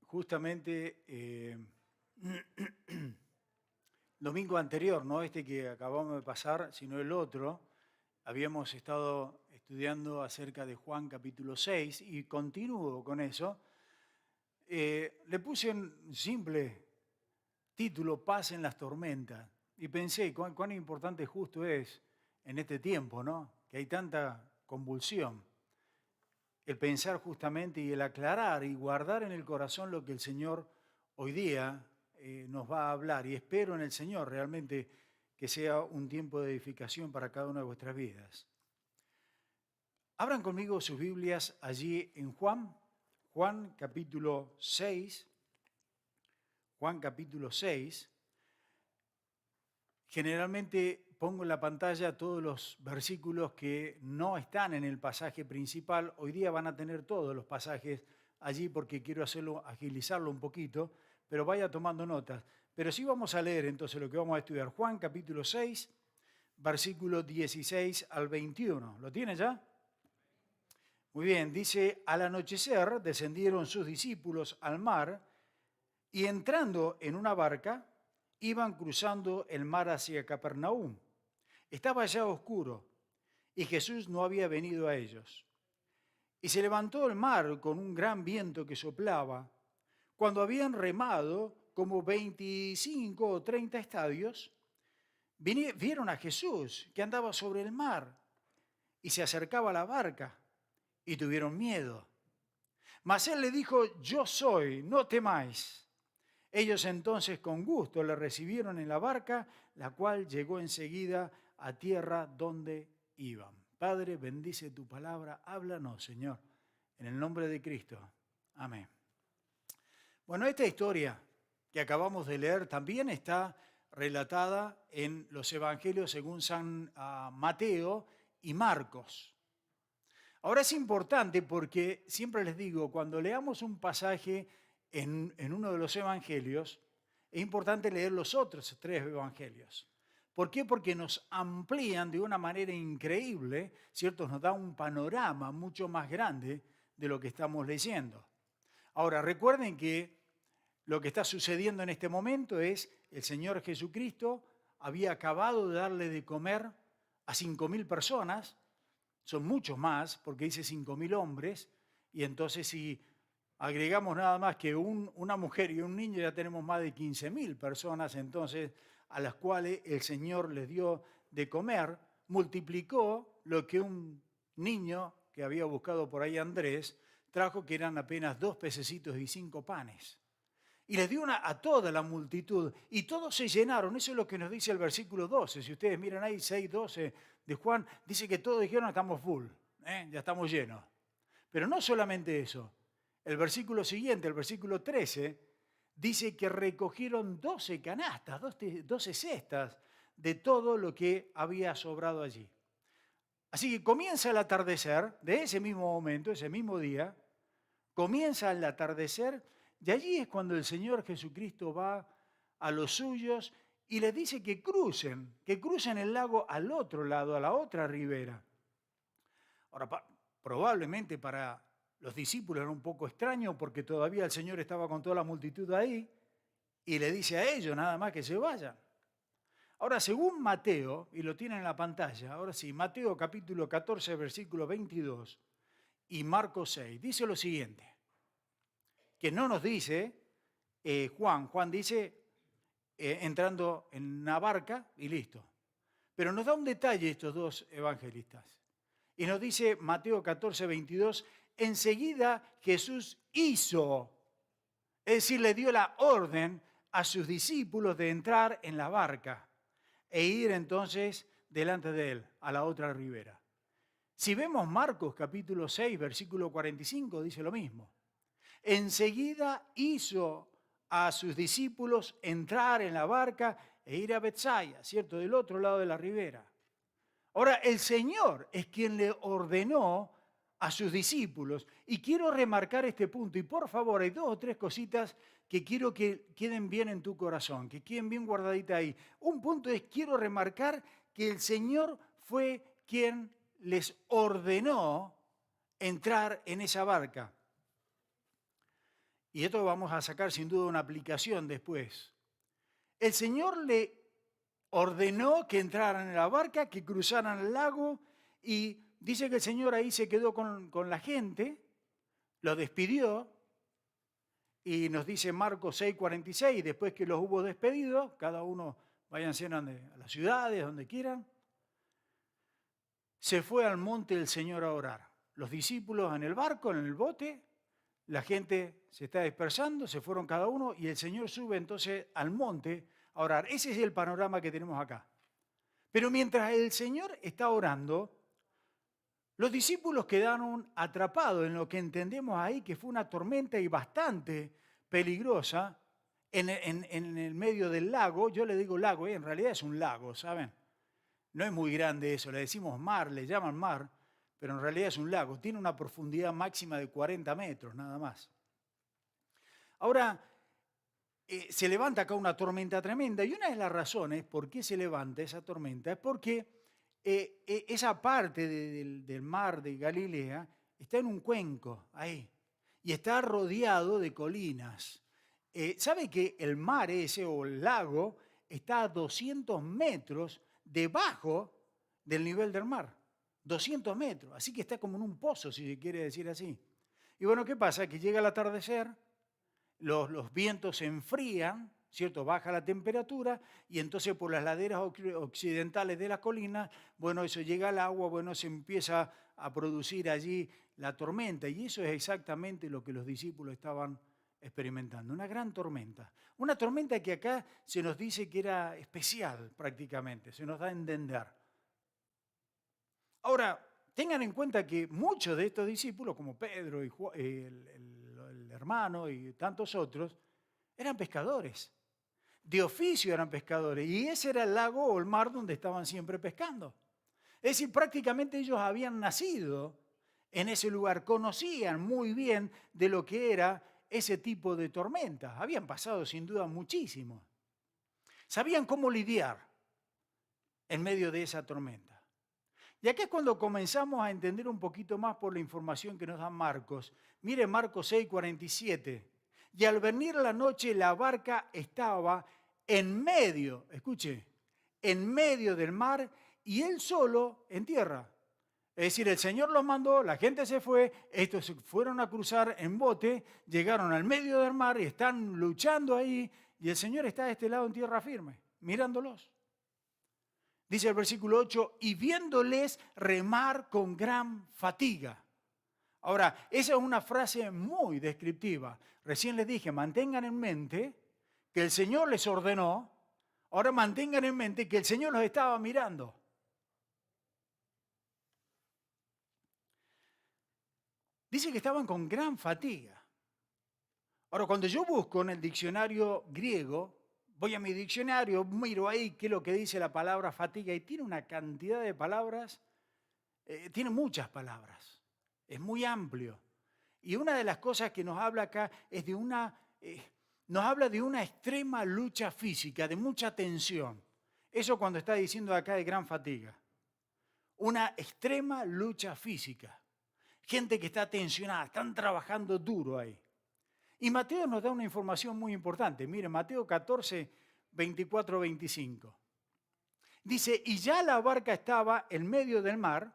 justamente domingo anterior, no este que acabamos de pasar, sino el otro, habíamos estado estudiando acerca de Juan capítulo 6 y continúo con eso. Le puse un simple título, Paz en las tormentas, y pensé cuán importante justo es en este tiempo, ¿no? Que hay tanta convulsión. El pensar justamente y el aclarar y guardar en el corazón lo que el Señor hoy día nos va a hablar. Y espero en el Señor realmente que sea un tiempo de edificación para cada una de vuestras vidas. Abran conmigo sus Biblias allí en Juan capítulo 6. Juan capítulo 6. Generalmente pongo en la pantalla todos los versículos que no están en el pasaje principal. Hoy día van a tener todos los pasajes allí porque quiero agilizarlo un poquito, pero vaya tomando notas. Pero sí vamos a leer entonces lo que vamos a estudiar. Juan capítulo 6, versículo 16 al 21. ¿Lo tiene ya? Muy bien, dice, al anochecer descendieron sus discípulos al mar y entrando en una barca, iban cruzando el mar hacia Capernaum. Estaba ya oscuro y Jesús no había venido a ellos. Y se levantó el mar con un gran viento que soplaba. Cuando habían remado como 25 o 30 estadios, vieron a Jesús que andaba sobre el mar y se acercaba a la barca y tuvieron miedo. Mas él le dijo, yo soy, no temáis. Ellos entonces con gusto le recibieron en la barca, la cual llegó enseguida a tierra donde iban. Padre, bendice tu palabra, háblanos, Señor, en el nombre de Cristo. Amén. Bueno, esta historia que acabamos de leer también está relatada en los evangelios según San Mateo y Marcos. Ahora es importante porque siempre les digo, cuando leamos un pasaje en uno de los evangelios, es importante leer los otros 3 evangelios. ¿Por qué? Porque nos amplían de una manera increíble, ¿cierto? Nos da un panorama mucho más grande de lo que estamos leyendo. Ahora, recuerden que lo que está sucediendo en este momento es el Señor Jesucristo había acabado de darle de comer a 5.000 personas, son muchos más, porque dice 5.000 hombres, y entonces si agregamos nada más que una mujer y un niño, ya tenemos más de 15.000 personas, entonces, a las cuales el Señor les dio de comer, multiplicó lo que un niño que había buscado por ahí Andrés, trajo, que eran apenas 2 pececitos y 5 panes. Y les dio a toda la multitud, y todos se llenaron. Eso es lo que nos dice el versículo 12. Si ustedes miran ahí, 6:12 de Juan, dice que todos dijeron, estamos full, ya estamos llenos. Pero no solamente eso. El versículo siguiente, el versículo 13, dice que recogieron 12 canastas, 12 cestas de todo lo que había sobrado allí. Así que comienza el atardecer, de ese mismo momento, ese mismo día, comienza el atardecer, y allí es cuando el Señor Jesucristo va a los suyos y les dice que crucen el lago al otro lado, a la otra ribera. Ahora, probablemente para los discípulos era un poco extraño porque todavía el Señor estaba con toda la multitud ahí y le dice a ellos nada más que se vayan. Ahora, según Mateo, y lo tienen en la pantalla, ahora sí, Mateo capítulo 14, versículo 22 y Marcos 6, dice lo siguiente, que no nos dice Juan dice entrando en una barca y listo. Pero nos da un detalle estos 2 evangelistas. Y nos dice Mateo 14, 22, enseguida Jesús hizo, es decir, le dio la orden a sus discípulos de entrar en la barca e ir entonces delante de él, a la otra ribera. Si vemos Marcos capítulo 6, versículo 45, dice lo mismo. Enseguida hizo a sus discípulos entrar en la barca e ir a Betsaida, ¿cierto? Del otro lado de la ribera. Ahora, el Señor es quien le ordenó a sus discípulos. Y quiero remarcar este punto. Y por favor, hay 2 o 3 cositas que quiero que queden bien en tu corazón, que queden bien guardaditas ahí. Un punto es, quiero remarcar que el Señor fue quien les ordenó entrar en esa barca. y esto vamos a sacar sin duda una aplicación después. El Señor le ordenó que entraran en la barca, que cruzaran el lago, y dice que el Señor ahí se quedó con la gente, lo despidió, y nos dice Marcos 6:46, después que los hubo despedido, cada uno váyanse a las ciudades, donde quieran, se fue al monte del Señor a orar. Los discípulos en el barco, en el bote, la gente se está dispersando, se fueron cada uno y el Señor sube entonces al monte a orar. Ese es el panorama que tenemos acá. Pero mientras el Señor está orando, los discípulos quedaron atrapados en lo que entendemos ahí que fue una tormenta y bastante peligrosa en el medio del lago. Yo le digo lago, en realidad es un lago, ¿saben? No es muy grande eso, le decimos mar, le llaman mar, pero en realidad es un lago. Tiene una profundidad máxima de 40 metros, nada más. Ahora, se levanta acá una tormenta tremenda y una de las razones por qué se levanta esa tormenta es porque esa parte del mar de Galilea está en un cuenco ahí y está rodeado de colinas. ¿Sabe que el mar ese o el lago está a 200 metros debajo del nivel del mar? 200 metros, así que está como en un pozo, si se quiere decir así. Y bueno, ¿qué pasa? Que llega el atardecer, los vientos se enfrían, ¿cierto? Baja la temperatura y entonces por las laderas occidentales de las colinas, bueno, eso llega al agua, bueno, se empieza a producir allí la tormenta y eso es exactamente lo que los discípulos estaban experimentando, una gran tormenta. Una tormenta que acá se nos dice que era especial prácticamente, se nos da a entender. Ahora, tengan en cuenta que muchos de estos discípulos, como Pedro y el hermano y tantos otros, eran pescadores. De oficio eran pescadores. Y ese era el lago o el mar donde estaban siempre pescando. Es decir, prácticamente ellos habían nacido en ese lugar, conocían muy bien de lo que era ese tipo de tormentas. Habían pasado sin duda muchísimo. Sabían cómo lidiar en medio de esa tormenta. Y aquí es cuando comenzamos a entender un poquito más por la información que nos da Marcos. Mire Marcos 6:47. Y al venir la noche la barca estaba en medio, escuche, en medio del mar y él solo en tierra. Es decir, el Señor los mandó, la gente se fue, estos se fueron a cruzar en bote, llegaron al medio del mar y están luchando ahí y el Señor está de este lado en tierra firme, mirándolos. Dice el versículo 8, y viéndoles remar con gran fatiga. Ahora, esa es una frase muy descriptiva. Recién les dije, mantengan en mente que el Señor les ordenó, ahora mantengan en mente que el Señor los estaba mirando. Dice que estaban con gran fatiga. Ahora, cuando yo busco en el diccionario griego, voy a mi diccionario, miro ahí qué es lo que dice la palabra fatiga y tiene una cantidad de palabras, tiene muchas palabras, es muy amplio. Y una de las cosas que nos habla acá es nos habla de una extrema lucha física, de mucha tensión. Eso cuando está diciendo acá de gran fatiga. Una extrema lucha física. Gente que está tensionada, están trabajando duro ahí. Y Mateo nos da una información muy importante. Mire, Mateo 14, 24, 25. Dice, y ya la barca estaba en medio del mar,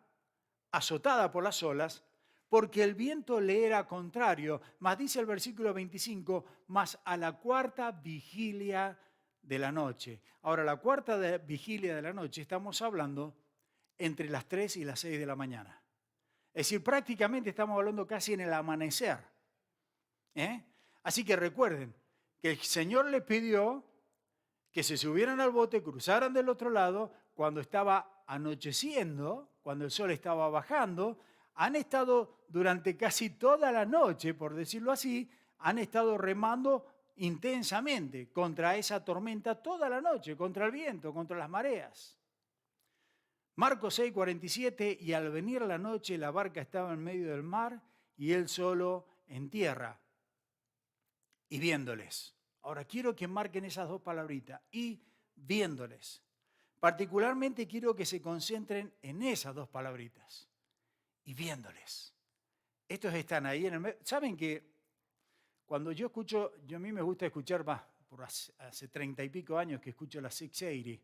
azotada por las olas, porque el viento le era contrario. Mas dice el versículo 25, mas a la cuarta vigilia de la noche. Ahora, la cuarta vigilia de la noche, estamos hablando entre las 3 y las 6 de la mañana. Es decir, prácticamente estamos hablando casi en el amanecer. Así que recuerden que el Señor les pidió que se subieran al bote, cruzaran del otro lado, cuando estaba anocheciendo, cuando el sol estaba bajando, han estado durante casi toda la noche, por decirlo así, han estado remando intensamente contra esa tormenta toda la noche, contra el viento, contra las mareas. Marcos 6, 47, y al venir la noche la barca estaba en medio del mar y él solo en tierra. Y viéndoles. Ahora quiero que marquen esas dos palabritas, y viéndoles. Particularmente quiero que se concentren en esas dos palabritas, y viéndoles. Estos están ahí en el medio. ¿Saben que Cuando yo escucho, a mí me gusta escuchar más, por hace 30 y pico años que escucho la 680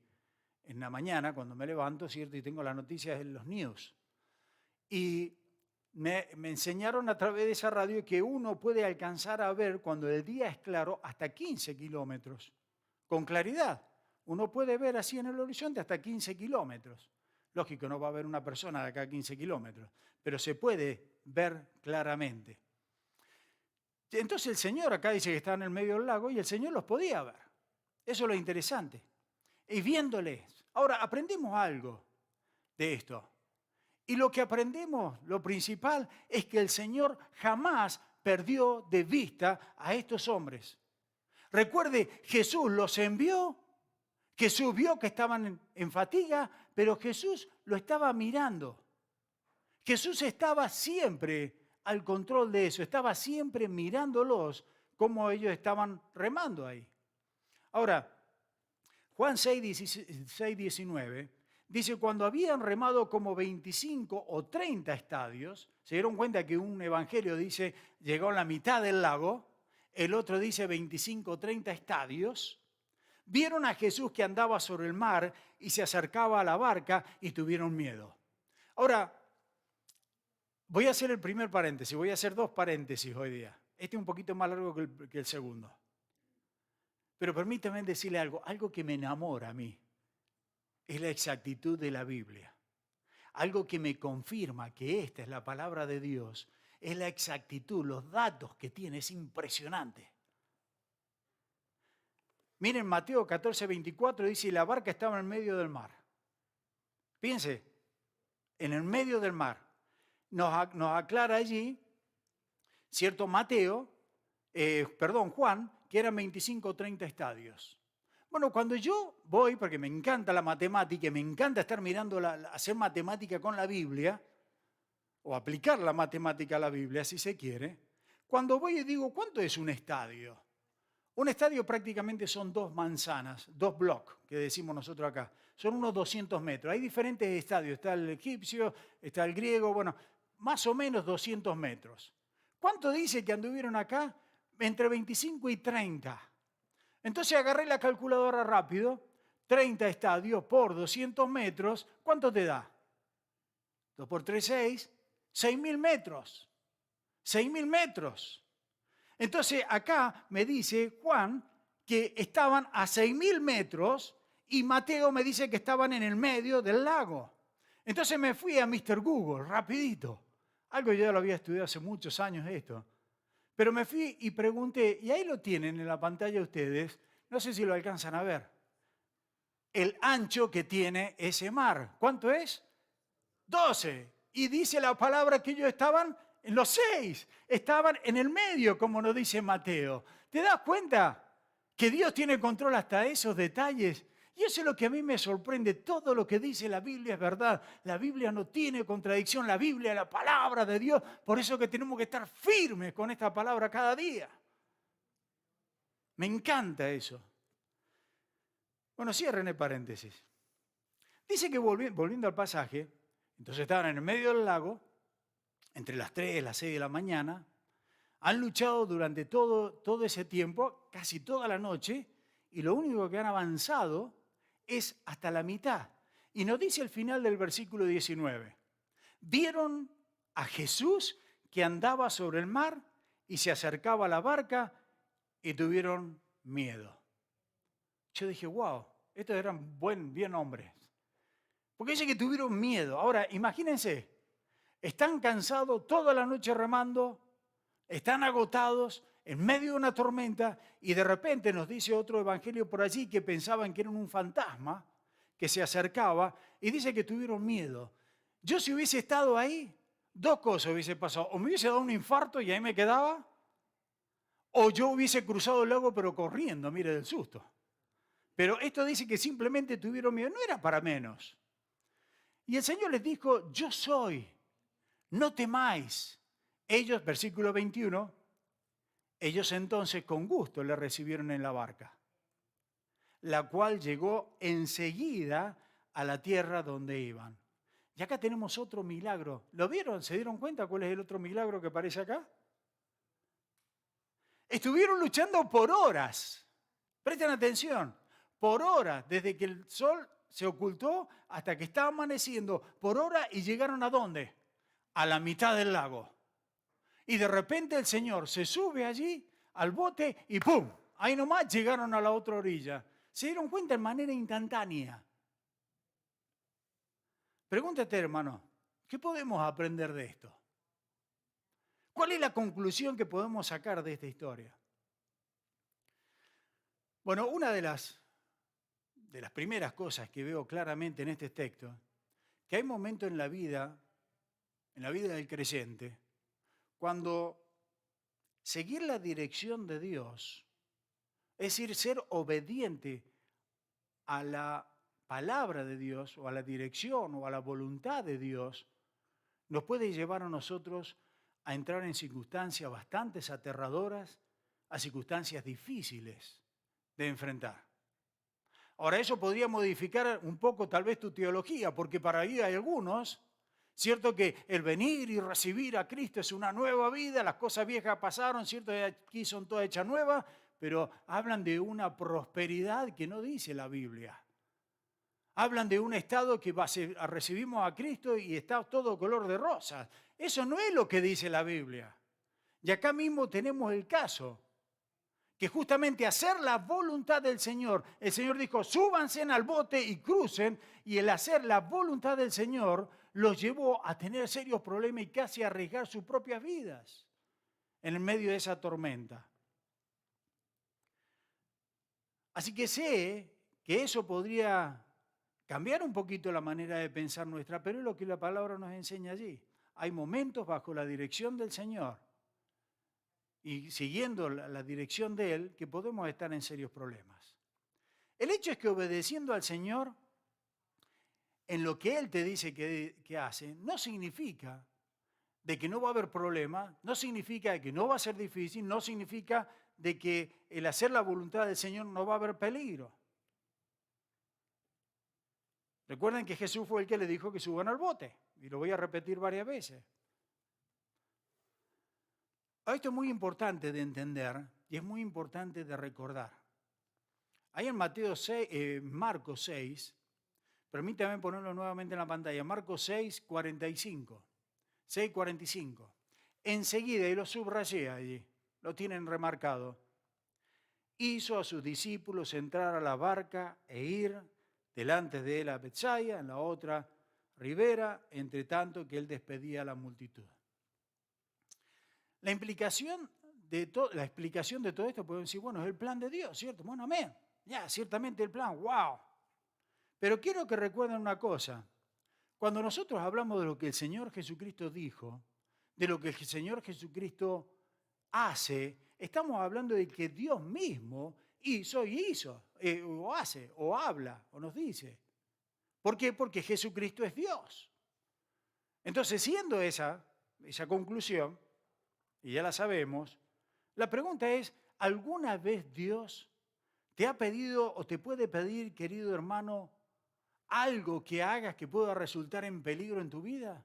en la mañana cuando me levanto, ¿cierto? Y tengo las noticias en los news. Y me enseñaron a través de esa radio que uno puede alcanzar a ver cuando el día es claro hasta 15 kilómetros, con claridad. Uno puede ver así en el horizonte hasta 15 kilómetros. Lógico, no va a haber una persona de acá a 15 kilómetros, pero se puede ver claramente. Entonces el Señor acá dice que está en el medio del lago y el Señor los podía ver. Eso es lo interesante. Y viéndoles. Ahora, aprendemos algo de esto. Y lo que aprendemos, lo principal, es que el Señor jamás perdió de vista a estos hombres. Recuerde, Jesús los envió, Jesús vio que estaban en fatiga, pero Jesús lo estaba mirando. Jesús estaba siempre al control de eso, estaba siempre mirándolos como ellos estaban remando ahí. Ahora, Juan 6:19 dice, cuando habían remado como 25 o 30 estadios, se dieron cuenta que un evangelio dice, llegó a la mitad del lago, el otro dice 25 o 30 estadios, vieron a Jesús que andaba sobre el mar y se acercaba a la barca y tuvieron miedo. Ahora, voy a hacer el primer paréntesis, voy a hacer dos paréntesis hoy día. Este es un poquito más largo que el segundo. Pero permítame decirle algo que me enamora a mí. Es la exactitud de la Biblia. Algo que me confirma que esta es la palabra de Dios, es la exactitud, los datos que tiene, es impresionante. Miren, Mateo 14:24 dice, la barca estaba en medio del mar. Fíjense, en el medio del mar. Nos aclara allí, cierto Juan, que eran 25 o 30 estadios. Bueno, cuando yo voy, porque me encanta la matemática, me encanta estar mirando, hacer matemática con la Biblia, o aplicar la matemática a la Biblia, si se quiere, cuando voy y digo, ¿cuánto es un estadio? Un estadio prácticamente son 2 manzanas, 2 blocks, que decimos nosotros acá. Son unos 200 metros. Hay diferentes estadios, está el egipcio, está el griego, bueno, más o menos 200 metros. ¿Cuánto dice que anduvieron acá? Entre 25 y 30. Entonces agarré la calculadora rápido, 30 estadios por 200 metros, ¿cuánto te da? 2 por 3, 6, 6.000 metros. 6.000 metros. Entonces acá me dice Juan que estaban a 6.000 metros y Mateo me dice que estaban en el medio del lago. Entonces me fui a Mr. Google, rapidito. Algo yo ya lo había estudiado hace muchos años esto. Pero me fui y pregunté, y ahí lo tienen en la pantalla ustedes, no sé si lo alcanzan a ver, el ancho que tiene ese mar. ¿Cuánto es? 12. Y dice la palabra que ellos estaban en los 6, estaban en el medio, como nos dice Mateo. ¿Te das cuenta que Dios tiene control hasta esos detalles? Y eso es lo que a mí me sorprende. Todo lo que dice la Biblia es verdad. La Biblia no tiene contradicción. La Biblia es la palabra de Dios. Por eso que tenemos que estar firmes con esta palabra cada día. Me encanta eso. Bueno, cierren el paréntesis. Dice que volviendo al pasaje, entonces estaban en el medio del lago, entre las 3 y las 6 de la mañana, han luchado durante todo ese tiempo, casi toda la noche, y lo único que han avanzado es hasta la mitad. Y nos dice el final del versículo 19. Vieron a Jesús que andaba sobre el mar y se acercaba a la barca y tuvieron miedo. Yo dije, wow, estos eran bien hombres. Porque dice que tuvieron miedo. Ahora, imagínense, están cansados toda la noche remando, están agotados en medio de una tormenta y de repente nos dice otro evangelio por allí que pensaban que era un fantasma que se acercaba y dice que tuvieron miedo. Yo si hubiese estado ahí, 2 cosas hubiese pasado. O me hubiese dado un infarto y ahí me quedaba, o yo hubiese cruzado el lago pero corriendo, mire, del susto. Pero esto dice que simplemente tuvieron miedo, no era para menos. Y el Señor les dijo, yo soy, no temáis. Ellos, versículo 21, ellos entonces con gusto le recibieron en la barca, la cual llegó enseguida a la tierra donde iban. Y acá tenemos otro milagro. ¿Lo vieron? ¿Se dieron cuenta cuál es el otro milagro que aparece acá? Estuvieron luchando por horas. Presten atención, por horas, desde que el sol se ocultó hasta que estaba amaneciendo, por horas, y llegaron ¿a dónde? A la mitad del lago. Y de repente el Señor se sube allí al bote y ¡pum! Ahí nomás llegaron a la otra orilla. Se dieron cuenta de manera instantánea. Pregúntate, hermano, ¿qué podemos aprender de esto? ¿Cuál es la conclusión que podemos sacar de esta historia? Bueno, una de las primeras cosas que veo claramente en este texto, que hay momentos en la vida del creyente, cuando seguir la dirección de Dios, es decir, ser obediente a la palabra de Dios o a la dirección o a la voluntad de Dios, nos puede llevar a nosotros a entrar en circunstancias bastante aterradoras, a circunstancias difíciles de enfrentar. Ahora, eso podría modificar un poco tal vez tu teología, porque para ahí hay algunos, cierto que el venir y recibir a Cristo es una nueva vida, las cosas viejas pasaron, cierto que aquí son todas hechas nuevas, pero hablan de una prosperidad que no dice la Biblia. Hablan de un estado que recibimos a Cristo y está todo color de rosas. Eso no es lo que dice la Biblia. Y acá mismo tenemos el caso, que justamente hacer la voluntad del Señor, el Señor dijo, súbanse al bote y crucen, y el hacer la voluntad del Señor los llevó a tener serios problemas y casi a arriesgar sus propias vidas en el medio de esa tormenta. Así que sé que eso podría cambiar un poquito la manera de pensar nuestra, pero es lo que la palabra nos enseña allí. Hay momentos bajo la dirección del Señor y siguiendo la dirección de Él que podemos estar en serios problemas. El hecho es que obedeciendo al Señor en lo que Él te dice que hace, no significa de que no va a haber problema, no significa de que no va a ser difícil, no significa de que el hacer la voluntad del Señor no va a haber peligro. Recuerden que Jesús fue el que le dijo que suban al bote, y lo voy a repetir varias veces. Esto es muy importante de entender y es muy importante de recordar. Ahí en Marcos 6, permítame ponerlo nuevamente en la pantalla, Marcos 6, 45. 6:45. Enseguida, y lo subrayé allí, lo tienen remarcado, hizo a sus discípulos entrar a la barca e ir delante de él a Betsaida, en la otra ribera, entre tanto que él despedía a la multitud. La explicación de todo esto, podemos decir, bueno, es el plan de Dios, ¿cierto? Bueno, amén. Ya, ciertamente el plan, wow. Pero quiero que recuerden una cosa. Cuando nosotros hablamos de lo que el Señor Jesucristo dijo, de lo que el Señor Jesucristo hace, estamos hablando de que Dios mismo hizo, o hace, o habla, o nos dice. ¿Por qué? Porque Jesucristo es Dios. Entonces, siendo esa conclusión, y ya la sabemos, la pregunta es, ¿alguna vez Dios te ha pedido o te puede pedir, querido hermano, algo que hagas que pueda resultar en peligro en tu vida?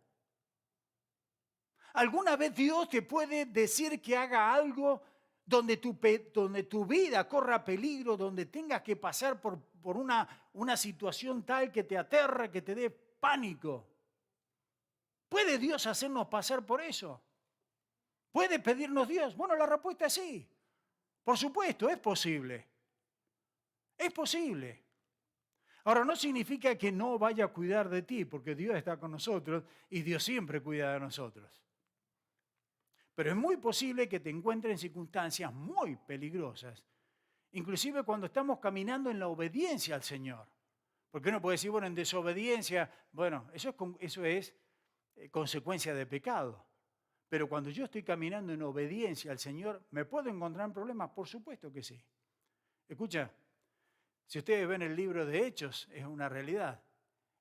¿Alguna vez Dios te puede decir que haga algo donde tu vida corra peligro, donde tengas que pasar por una situación tal que te aterra, que te dé pánico? ¿Puede Dios hacernos pasar por eso? ¿Puede pedirnos Dios? Bueno, la respuesta es sí. Por supuesto, es posible. Es posible. Ahora, no significa que no vaya a cuidar de ti, porque Dios está con nosotros y Dios siempre cuida de nosotros. Pero es muy posible que te encuentres en circunstancias muy peligrosas, inclusive cuando estamos caminando en la obediencia al Señor. Porque uno puede decir, bueno, en desobediencia, bueno, eso es consecuencia de pecado. Pero cuando yo estoy caminando en obediencia al Señor, ¿me puedo encontrar en problemas? Por supuesto que sí. Escucha, si ustedes ven el libro de Hechos, es una realidad.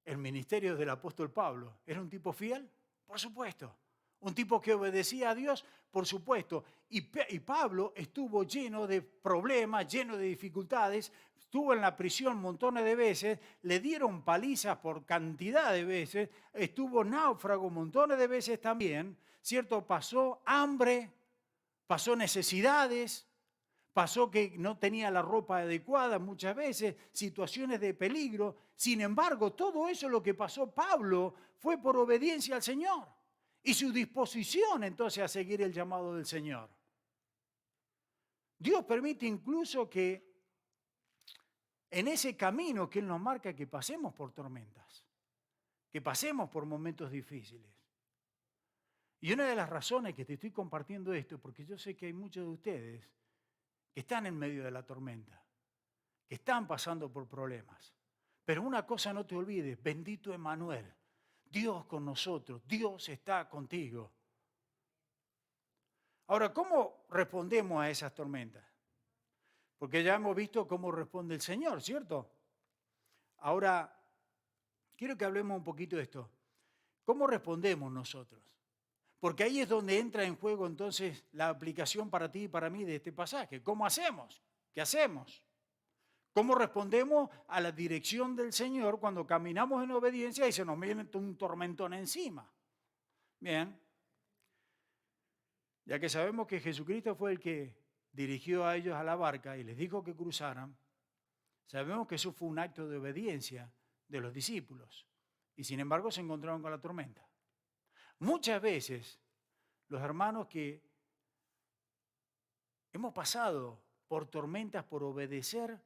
El ministerio del apóstol Pablo, ¿era un tipo fiel? Por supuesto. ¿Un tipo que obedecía a Dios? Por supuesto. Y Pablo estuvo lleno de problemas, lleno de dificultades, estuvo en la prisión montones de veces, le dieron palizas por cantidad de veces, estuvo náufrago montones de veces también, ¿cierto? Pasó hambre, pasó necesidades, pasó que no tenía la ropa adecuada muchas veces, situaciones de peligro. Sin embargo, todo eso lo que pasó Pablo fue por obediencia al Señor y su disposición entonces a seguir el llamado del Señor. Dios permite incluso que en ese camino que Él nos marca que pasemos por tormentas, que pasemos por momentos difíciles. Y una de las razones que te estoy compartiendo esto, porque yo sé que hay muchos de ustedes que están en medio de la tormenta, que están pasando por problemas. Pero una cosa no te olvides, bendito Emmanuel, Dios con nosotros, Dios está contigo. Ahora, ¿cómo respondemos a esas tormentas? Porque ya hemos visto cómo responde el Señor, ¿cierto? Ahora, quiero que hablemos un poquito de esto. ¿Cómo respondemos nosotros? Porque ahí es donde entra en juego entonces la aplicación para ti y para mí de este pasaje. ¿Cómo hacemos? ¿Qué hacemos? ¿Cómo respondemos a la dirección del Señor cuando caminamos en obediencia y se nos viene un tormentón encima? Bien, ya que sabemos que Jesucristo fue el que dirigió a ellos a la barca y les dijo que cruzaran, sabemos que eso fue un acto de obediencia de los discípulos y sin embargo se encontraron con la tormenta. Muchas veces los hermanos que hemos pasado por tormentas por obedecer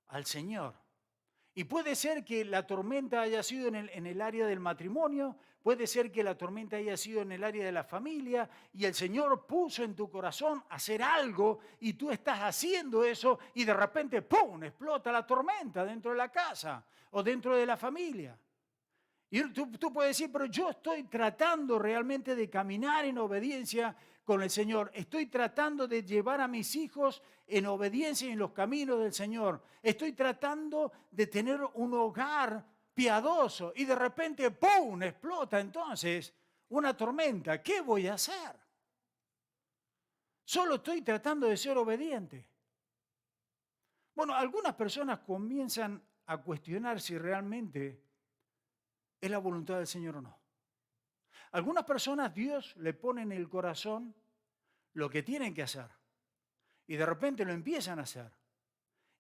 al Señor. Y puede ser que la tormenta haya sido en el área del matrimonio, puede ser que la tormenta haya sido en el área de la familia y el Señor puso en tu corazón hacer algo y tú estás haciendo eso y de repente ¡pum!, explota la tormenta dentro de la casa o dentro de la familia. Y tú puedes decir, pero yo estoy tratando realmente de caminar en obediencia con el Señor. Estoy tratando de llevar a mis hijos en obediencia en los caminos del Señor. Estoy tratando de tener un hogar piadoso y de repente, ¡pum!, explota entonces una tormenta. ¿Qué voy a hacer? Solo estoy tratando de ser obediente. Bueno, algunas personas comienzan a cuestionar si realmente es la voluntad del Señor o no. Algunas personas Dios le pone en el corazón lo que tienen que hacer y de repente lo empiezan a hacer.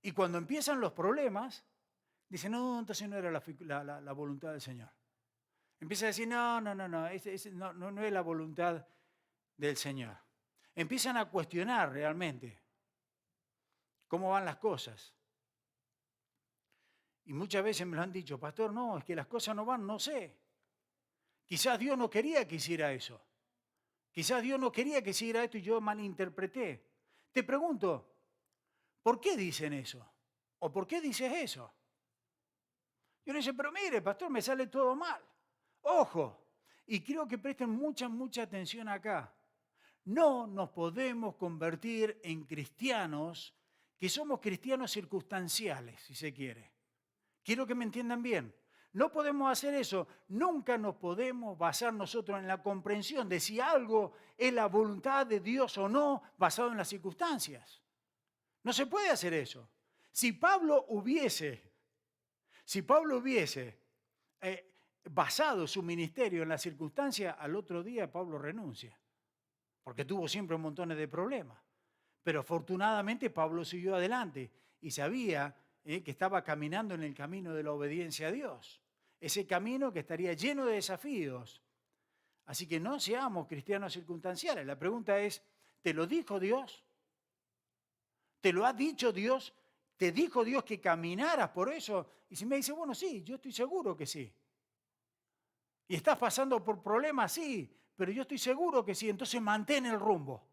Y cuando empiezan los problemas, dicen, no, entonces no era la voluntad del Señor. Empieza a decir, no es la voluntad del Señor. Empiezan a cuestionar realmente cómo van las cosas. Y muchas veces me lo han dicho, pastor, no, es que las cosas no van, no sé. Quizás Dios no quería que hiciera eso. Quizás Dios no quería que hiciera esto y yo malinterpreté. Te pregunto, ¿por qué dicen eso? ¿O por qué dices eso? Yo le digo, pero mire, pastor, me sale todo mal. Ojo, y quiero que presten mucha atención acá. No nos podemos convertir en cristianos que somos cristianos circunstanciales, si se quiere. Quiero que me entiendan bien. No podemos hacer eso. Nunca nos podemos basar nosotros en la comprensión de si algo es la voluntad de Dios o no, basado en las circunstancias. No se puede hacer eso. Si Pablo hubiese basado su ministerio en las circunstancias, al otro día Pablo renuncia, porque tuvo siempre montones de problemas. Pero afortunadamente Pablo siguió adelante y sabía que estaba caminando en el camino de la obediencia a Dios. Ese camino que estaría lleno de desafíos. Así que no seamos cristianos circunstanciales. La pregunta es, ¿te lo dijo Dios? ¿Te lo ha dicho Dios? ¿Te dijo Dios que caminaras por eso? Y si me dice, bueno, sí, yo estoy seguro que sí. ¿Y estás pasando por problemas? Sí, pero yo estoy seguro que sí. Entonces mantén el rumbo.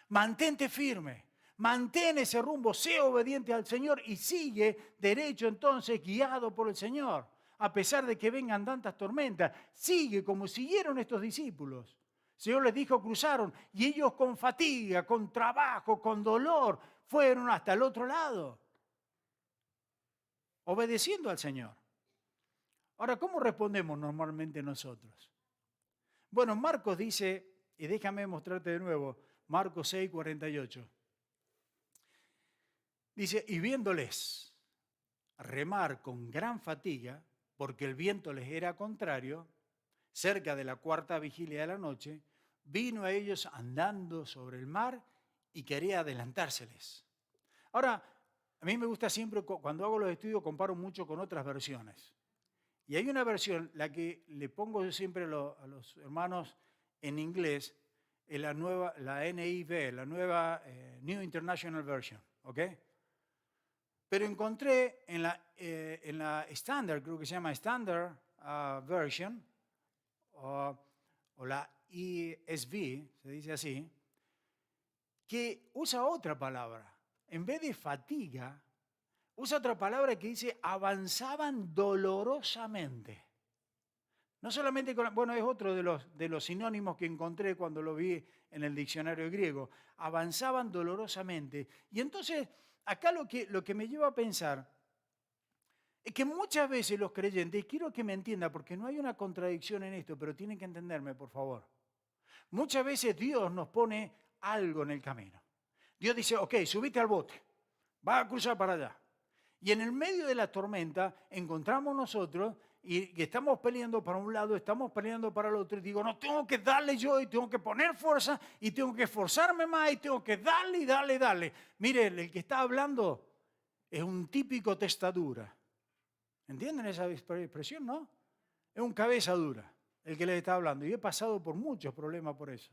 Mantente firme. Mantén ese rumbo, sé obediente al Señor y sigue derecho entonces guiado por el Señor. A pesar de que vengan tantas tormentas, sigue como siguieron estos discípulos. El Señor les dijo, cruzaron y ellos con fatiga, con trabajo, con dolor, fueron hasta el otro lado, obedeciendo al Señor. Ahora, ¿cómo respondemos normalmente nosotros? Bueno, Marcos dice, y déjame mostrarte de nuevo, Marcos 6, 48. Dice, y viéndoles remar con gran fatiga, porque el viento les era contrario, cerca de la cuarta vigilia de la noche, vino a ellos andando sobre el mar y quería adelantárseles. Ahora, a mí me gusta siempre, cuando hago los estudios, comparo mucho con otras versiones. Y hay una versión, la que le pongo yo siempre a los hermanos en inglés, es la nueva, la NIV, la nueva New International Version, ¿ok? Pero encontré en la Standard, creo que se llama Standard Version, o la ESV, se dice así, que usa otra palabra. En vez de fatiga, usa otra palabra que dice avanzaban dolorosamente. No solamente con, bueno, es otro de los sinónimos que encontré cuando lo vi en el diccionario griego. Avanzaban dolorosamente. Y entonces, acá lo que me lleva a pensar es que muchas veces los creyentes, y quiero que me entienda porque no hay una contradicción en esto, pero tienen que entenderme, por favor. Muchas veces Dios nos pone algo en el camino. Dios dice, ok, subite al bote, va a cruzar para allá. Y en el medio de la tormenta encontramos nosotros y estamos peleando para un lado, estamos peleando para el otro. Y digo, no, tengo que darle yo y tengo que poner fuerza y tengo que esforzarme más y tengo que darle y darle y darle. Mire, el que está hablando es un típico testadura. ¿Entienden esa expresión, no? Es un cabeza dura el que les está hablando. Y he pasado por muchos problemas por eso.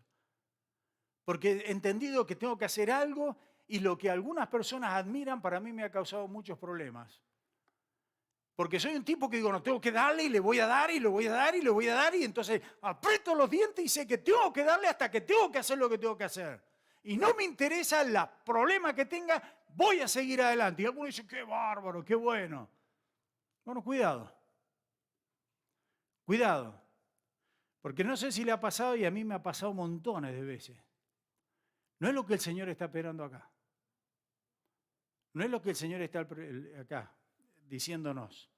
Porque he entendido que tengo que hacer algo y lo que algunas personas admiran para mí me ha causado muchos problemas. Porque soy un tipo que digo, no, tengo que darle y le voy a dar y le voy a dar y le voy a dar y entonces aprieto los dientes y sé que tengo que darle hasta que tengo que hacer lo que tengo que hacer. Y no me interesa el problema que tenga, voy a seguir adelante. Y algunos dicen, qué bárbaro, qué bueno. Bueno, cuidado. Cuidado. Porque no sé si le ha pasado y a mí me ha pasado montones de veces. No es lo que el Señor está esperando acá. No es lo que el Señor está acá diciéndonos.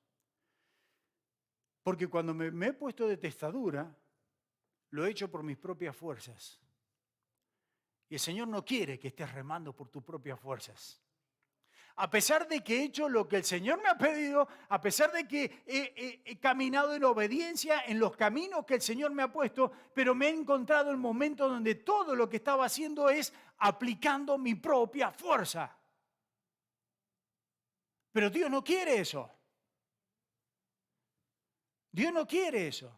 Porque cuando me he puesto de testadura, lo he hecho por mis propias fuerzas. Y el Señor no quiere que estés remando por tus propias fuerzas. A pesar de que he hecho lo que el Señor me ha pedido, a pesar de que he caminado en obediencia en los caminos que el Señor me ha puesto, pero me he encontrado el momento donde todo lo que estaba haciendo es aplicando mi propia fuerza. Pero Dios no quiere eso. Dios no quiere eso.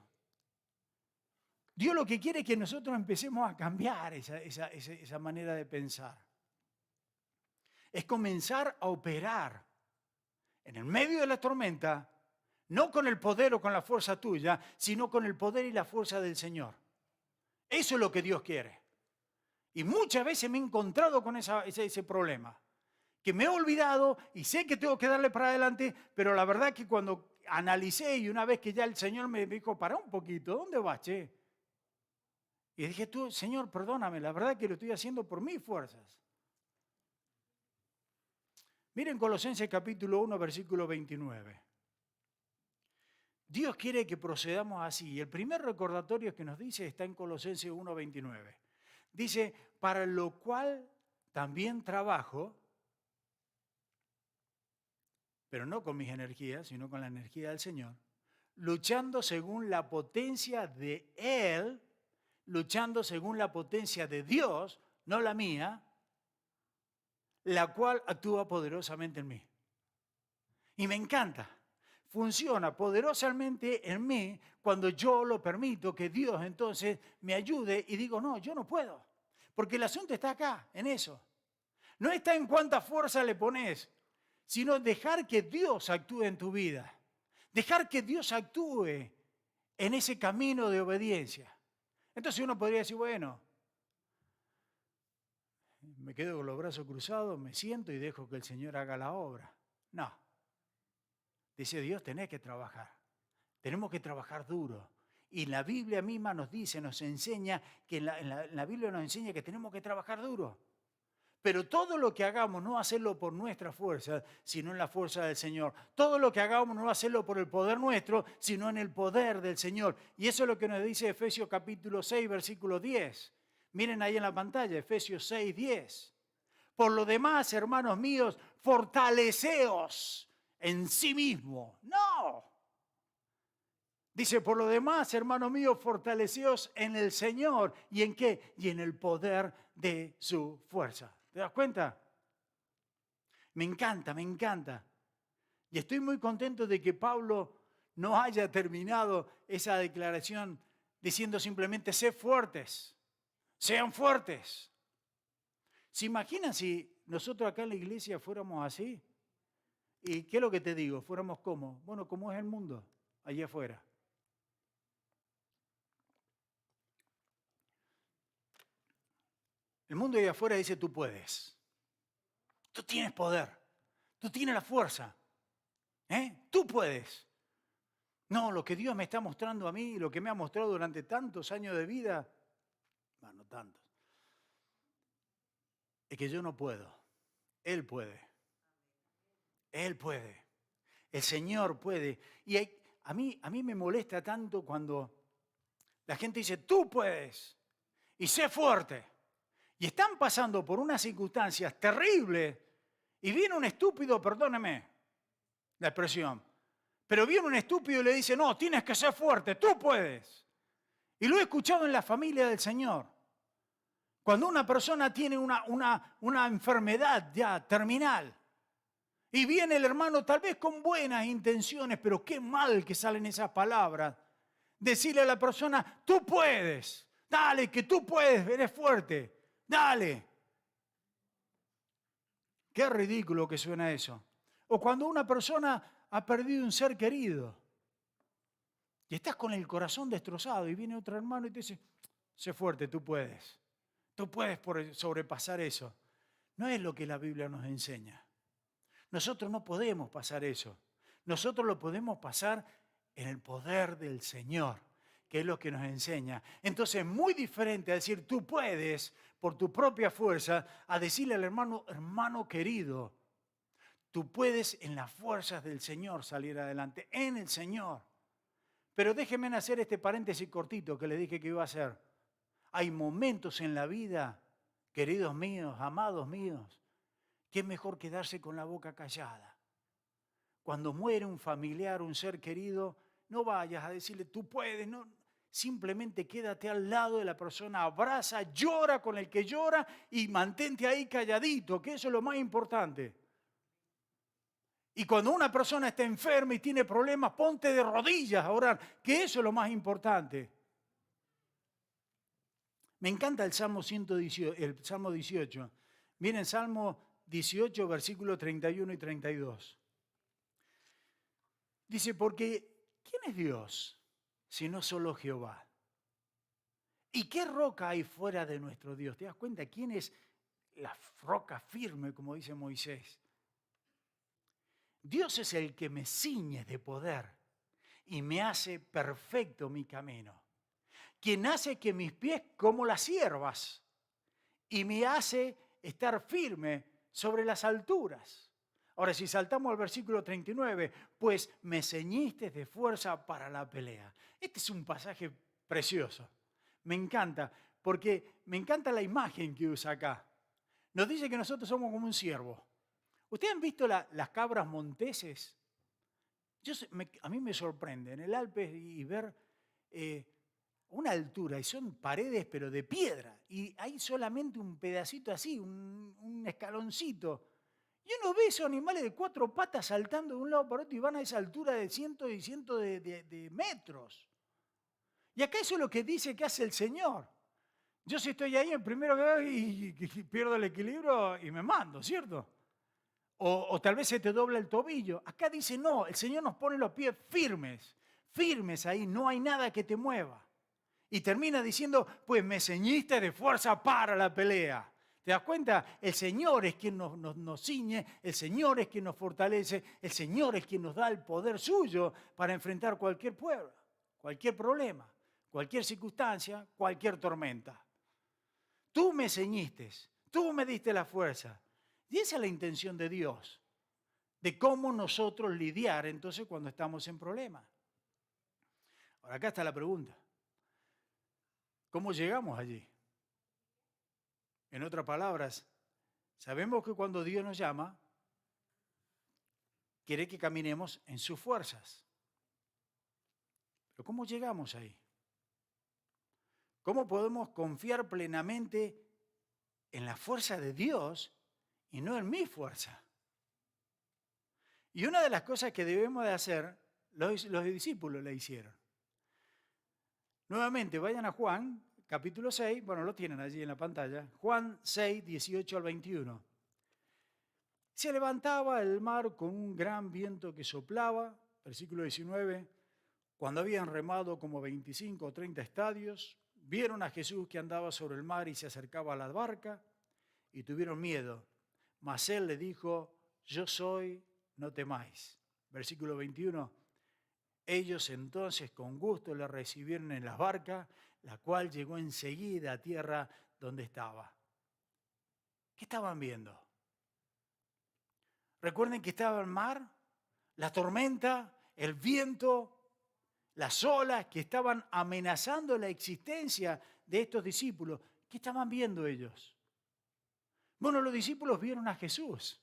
Dios lo que quiere es que nosotros empecemos a cambiar esa manera de pensar. Es comenzar a operar en el medio de la tormenta, no con el poder o con la fuerza tuya, sino con el poder y la fuerza del Señor. Eso es lo que Dios quiere. Y muchas veces me he encontrado con ese problema, que me he olvidado y sé que tengo que darle para adelante, pero la verdad que cuando analicé y una vez que ya el Señor me dijo, para un poquito, ¿dónde vas, che? Y dije, tú, Señor, perdóname, la verdad que lo estoy haciendo por mis fuerzas. Miren Colosenses capítulo 1, versículo 29. Dios quiere que procedamos así. Y el primer recordatorio que nos dice está en Colosenses 1, 29. Dice, para lo cual también trabajo, pero no con mis energías, sino con la energía del Señor, luchando según la potencia de Él, luchando según la potencia de Dios, no la mía, la cual actúa poderosamente en mí. Y me encanta. Funciona poderosamente en mí cuando yo lo permito que Dios entonces me ayude y digo, no, yo no puedo. Porque el asunto está acá, en eso. No está en cuánta fuerza le pones, sino dejar que Dios actúe en tu vida. Dejar que Dios actúe en ese camino de obediencia. Entonces uno podría decir, bueno, me quedo con los brazos cruzados, me siento y dejo que el Señor haga la obra. No. Dice Dios, tenés que trabajar. Tenemos que trabajar duro. Y la Biblia misma nos dice, nos enseña, que en la Biblia nos enseña que tenemos que trabajar duro. Pero todo lo que hagamos no hacerlo por nuestra fuerza, sino en la fuerza del Señor. Todo lo que hagamos no hacerlo por el poder nuestro, sino en el poder del Señor. Y eso es lo que nos dice Efesios capítulo 6, versículo 10. Miren ahí en la pantalla, Efesios 6, 10. Por lo demás, hermanos míos, fortaleceos en sí mismo. No. Dice, por lo demás, hermanos míos, fortaleceos en el Señor. ¿Y en qué? Y en el poder de su fuerza. ¿Te das cuenta? Me encanta, me encanta. Y estoy muy contento de que Pablo no haya terminado esa declaración diciendo simplemente, sé fuertes, sean fuertes. ¿Se imaginan si nosotros acá en la iglesia fuéramos así? ¿Y qué es lo que te digo? ¿Fuéramos cómo? Bueno, como es el mundo allá afuera. El mundo allá afuera dice, tú puedes. Tú tienes poder. Tú tienes la fuerza. Tú puedes. No, lo que Dios me está mostrando a mí, lo que me ha mostrado durante tantos años de vida, bueno, tantos, es que yo no puedo. Él puede. Él puede. El Señor puede. Y a mí me molesta tanto cuando la gente dice, tú puedes. Y sé fuerte. Y están pasando por unas circunstancias terribles. Y viene un estúpido, perdóneme la expresión, pero viene un estúpido y le dice, no, tienes que ser fuerte, tú puedes. Y lo he escuchado en la familia del Señor. Cuando una persona tiene una enfermedad ya terminal y viene el hermano tal vez con buenas intenciones, pero qué mal que salen esas palabras. Decirle a la persona, tú puedes, dale, que tú puedes, eres fuerte, dale. Qué ridículo que suena eso. O cuando una persona ha perdido un ser querido y estás con el corazón destrozado y viene otro hermano y te dice, sé fuerte, tú puedes sobrepasar eso. No es lo que la Biblia nos enseña. Nosotros no podemos pasar eso. Nosotros lo podemos pasar en el poder del Señor, que es lo que nos enseña. Entonces es muy diferente a decir tú puedes por tu propia fuerza, a decirle al hermano, hermano querido, tú puedes en las fuerzas del Señor salir adelante, en el Señor. Pero déjenme hacer este paréntesis cortito que le dije que iba a hacer. Hay momentos en la vida, queridos míos, amados míos, que es mejor quedarse con la boca callada. Cuando muere un familiar, un ser querido, no vayas a decirle, tú puedes, no. Simplemente quédate al lado de la persona, abraza, llora con el que llora y mantente ahí calladito, que eso es lo más importante. Y cuando una persona está enferma y tiene problemas, ponte de rodillas a orar, que eso es lo más importante. Me encanta el Salmo 18. Miren, Salmo 18, versículos 31 y 32. Dice, porque ¿quién es Dios sino solo Jehová? ¿Y qué roca hay fuera de nuestro Dios? ¿Te das cuenta quién es la roca firme, como dice Moisés? Dios es el que me ciñe de poder y me hace perfecto mi camino. Quien hace que mis pies como las ciervas y me hace estar firme sobre las alturas. Ahora, si saltamos al versículo 39, pues me ceñiste de fuerza para la pelea. Este es un pasaje precioso. Me encanta, porque me encanta la imagen que usa acá. Nos dice que nosotros somos como un ciervo. ¿Ustedes han visto las cabras monteses? A mí me sorprende en el Alpes y ver una altura, y son paredes pero de piedra, y hay solamente un pedacito así, un escaloncito. Y uno ve esos animales de 4 patas saltando de un lado para otro y van a esa altura de cientos y cientos de metros. Y acá eso es lo que dice que hace el Señor. Yo si estoy ahí, el primero que veo y pierdo el equilibrio y me mando, ¿cierto? O tal vez se te dobla el tobillo. Acá dice no, el Señor nos pone los pies firmes, firmes ahí, no hay nada que te mueva. Y termina diciendo, pues me ceñiste de fuerza para la pelea. ¿Te das cuenta? El Señor es quien nos ciñe, el Señor es quien nos fortalece, el Señor es quien nos da el poder suyo para enfrentar cualquier pueblo, cualquier problema, cualquier circunstancia, cualquier tormenta. Tú me ceñiste, tú me diste la fuerza. Y esa es la intención de Dios, de cómo nosotros lidiar entonces cuando estamos en problemas. Ahora acá está la pregunta. ¿Cómo llegamos allí? En otras palabras, sabemos que cuando Dios nos llama, quiere que caminemos en sus fuerzas. Pero ¿cómo llegamos ahí? ¿Cómo podemos confiar plenamente en la fuerza de Dios y no en mi fuerza? Y una de las cosas que debemos de hacer, los discípulos la hicieron. Nuevamente, vayan a Juan, capítulo 6, bueno, lo tienen allí en la pantalla, Juan 6, 18 al 21. Se levantaba el mar con un gran viento que soplaba, versículo 19, cuando habían remado como 25 o 30 estadios, vieron a Jesús que andaba sobre el mar y se acercaba a la barca y tuvieron miedo. Mas él le dijo, yo soy, no temáis. Versículo 21, ellos entonces con gusto le recibieron en la barca, la cual llegó enseguida a tierra donde estaba. ¿Qué estaban viendo? Recuerden que estaba el mar, la tormenta, el viento, las olas que estaban amenazando la existencia de estos discípulos. ¿Qué estaban viendo ellos? Bueno, los discípulos vieron a Jesús.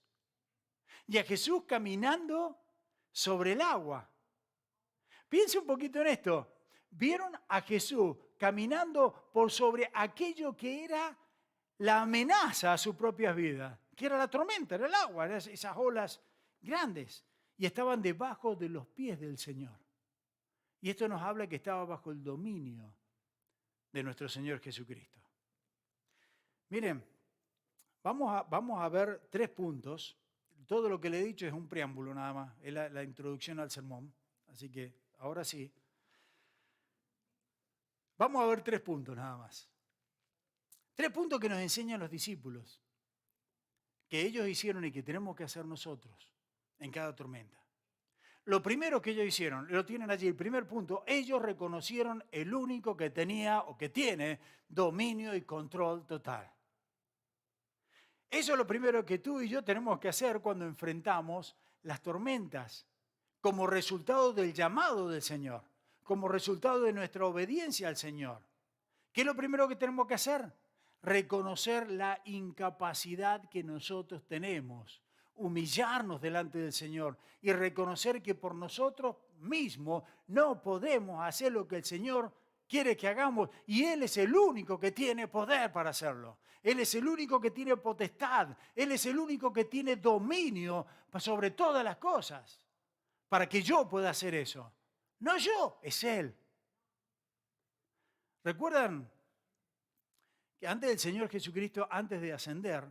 Y a Jesús caminando sobre el agua. Piense un poquito en esto. Vieron a Jesús caminando por sobre aquello que era la amenaza a sus propias vidas, que era la tormenta, era el agua, eran esas olas grandes. Y estaban debajo de los pies del Señor. Y esto nos habla que estaba bajo el dominio de nuestro Señor Jesucristo. Miren, vamos a ver 3 puntos. Todo lo que le he dicho es un preámbulo nada más, es la introducción al sermón. Así que ahora sí. Vamos a ver 3 puntos nada más. 3 puntos que nos enseñan los discípulos, que ellos hicieron y que tenemos que hacer nosotros en cada tormenta. Lo primero que ellos hicieron, lo tienen allí, el primer punto, ellos reconocieron el único que tenía o que tiene dominio y control total. Eso es lo primero que tú y yo tenemos que hacer cuando enfrentamos las tormentas, como resultado del llamado del Señor, como resultado de nuestra obediencia al Señor. ¿Qué es lo primero que tenemos que hacer? Reconocer la incapacidad que nosotros tenemos, humillarnos delante del Señor y reconocer que por nosotros mismos no podemos hacer lo que el Señor quiere que hagamos y Él es el único que tiene poder para hacerlo. Él es el único que tiene potestad, Él es el único que tiene dominio sobre todas las cosas para que yo pueda hacer eso. No yo, es Él. ¿Recuerdan que antes del Señor Jesucristo, antes de ascender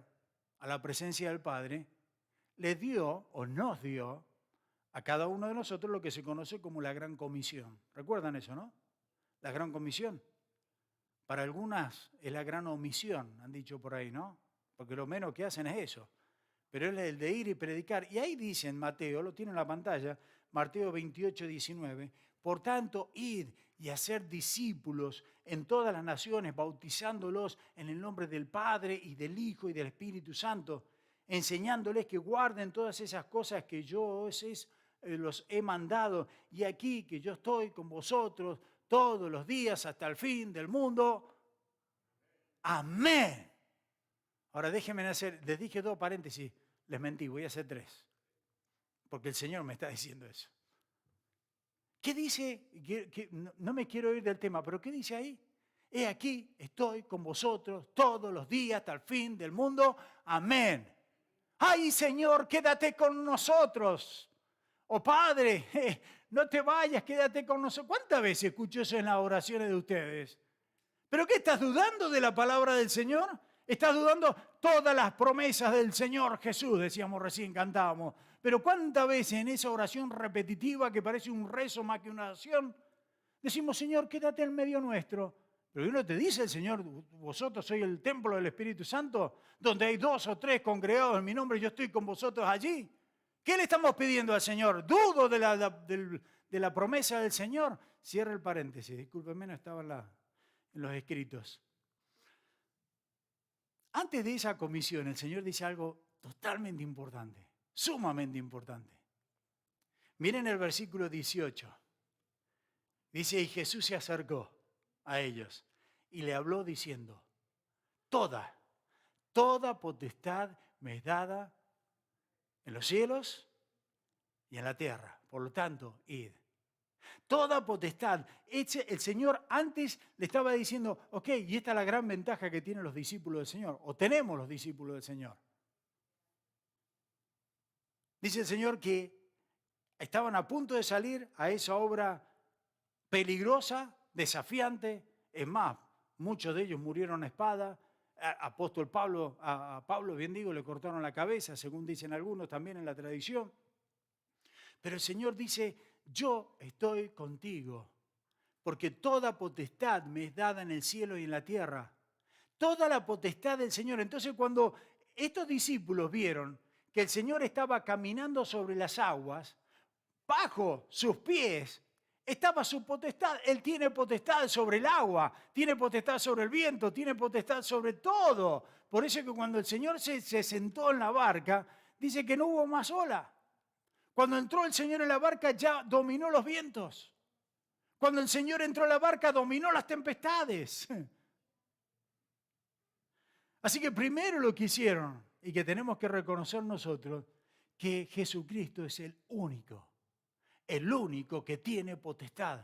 a la presencia del Padre, le dio o nos dio a cada uno de nosotros lo que se conoce como la Gran Comisión? ¿Recuerdan eso, no? La Gran Comisión. Para algunas es la gran omisión, han dicho por ahí, ¿no? Porque lo menos que hacen es eso. Pero es el de ir y predicar. Y ahí dice en Mateo, lo tiene en la pantalla, Mateo 28, 19, por tanto, id y hacer discípulos en todas las naciones, bautizándolos en el nombre del Padre y del Hijo y del Espíritu Santo, enseñándoles que guarden todas esas cosas que yo los he mandado. Y aquí que yo estoy con vosotros todos los días hasta el fin del mundo. Amén. Ahora déjenme hacer, les dije 2 paréntesis, les mentí, voy a hacer 3. Porque el Señor me está diciendo eso. ¿Qué dice? No me quiero ir del tema, pero ¿qué dice ahí? He aquí, estoy con vosotros todos los días hasta el fin del mundo. Amén. Ay, Señor, quédate con nosotros. Oh, Padre, no te vayas, quédate con nosotros. ¿Cuántas veces escucho eso en las oraciones de ustedes? ¿Pero qué estás dudando de la palabra del Señor? ¿Estás dudando todas las promesas del Señor Jesús? Decíamos recién, cantábamos. Pero ¿cuántas veces en esa oración repetitiva que parece un rezo más que una oración, decimos, Señor, quédate en medio nuestro? Pero uno te dice el Señor, vosotros sois el templo del Espíritu Santo, donde hay 2 o 3 congregados en mi nombre, yo estoy con vosotros allí. ¿Qué le estamos pidiendo al Señor? ¿Dudo de la promesa del Señor? Cierra el paréntesis, discúlpenme, no estaba en los escritos. Antes de esa comisión, el Señor dice algo totalmente importante, sumamente importante. Miren el versículo 18. Dice, y Jesús se acercó a ellos y le habló diciendo, toda potestad me es dada en los cielos y en la tierra. Por lo tanto, id. Toda potestad. El Señor antes le estaba diciendo, ok, y esta es la gran ventaja que tienen los discípulos del Señor, o tenemos los discípulos del Señor. Dice el Señor que Estaban a punto de salir a esa obra peligrosa, desafiante. Es más, muchos de ellos murieron a espada. Apóstol Pablo, a Pablo, bien digo, le cortaron la cabeza, según dicen algunos también en la tradición. Pero el Señor dice, yo estoy contigo, porque toda potestad me es dada en el cielo y en la tierra. Toda la potestad del Señor. Entonces, cuando estos discípulos vieron que el Señor estaba caminando sobre las aguas, bajo sus pies estaba su potestad. Él tiene potestad sobre el agua, tiene potestad sobre el viento, tiene potestad sobre todo. Por eso que cuando el Señor se sentó en la barca, dice que no hubo más ola. Cuando entró el Señor en la barca ya dominó los vientos. Cuando el Señor entró en la barca dominó las tempestades. Así que primero lo que hicieron, y que tenemos que reconocer nosotros, que Jesucristo es el único que tiene potestad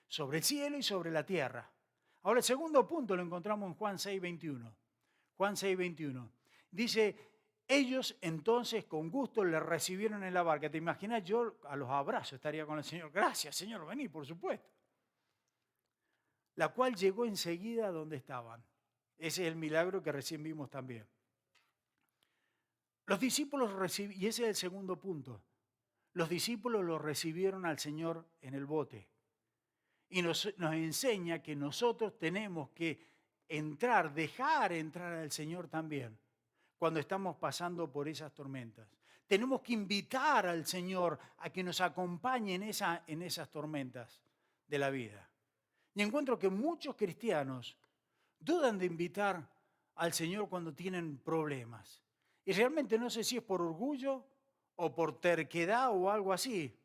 sobre el cielo y sobre la tierra. Ahora el segundo punto lo encontramos en Juan 6:21. Juan 6:21. Dice, ellos entonces con gusto le recibieron en la barca. ¿Te imaginas? Yo a los abrazos estaría con el Señor. Gracias, Señor, vení, por supuesto. La cual llegó enseguida a donde estaban. Ese es el milagro que recién vimos también. Los discípulos recibieron, y ese es el segundo punto, los discípulos lo recibieron al Señor en el bote. Y nos enseña que nosotros tenemos que dejar entrar al Señor también cuando estamos pasando por esas tormentas. Tenemos que invitar al Señor a que nos acompañe en esas tormentas de la vida. Y encuentro que muchos cristianos dudan de invitar al Señor cuando tienen problemas. Y realmente no sé si es por orgullo o por terquedad o algo así.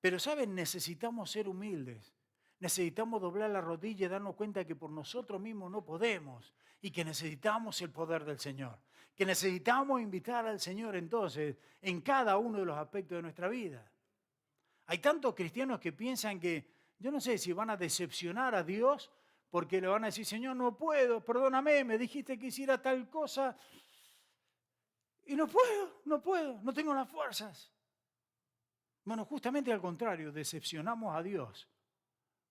Pero, ¿saben? Necesitamos ser humildes. Necesitamos doblar la rodilla y darnos cuenta que por nosotros mismos no podemos y que necesitamos el poder del Señor. Que necesitamos invitar al Señor entonces en cada uno de los aspectos de nuestra vida. Hay tantos cristianos que piensan que, yo no sé si van a decepcionar a Dios porque le van a decir, Señor, no puedo, perdóname, me dijiste que hiciera tal cosa y no puedo, no tengo las fuerzas. Bueno, justamente al contrario, decepcionamos a Dios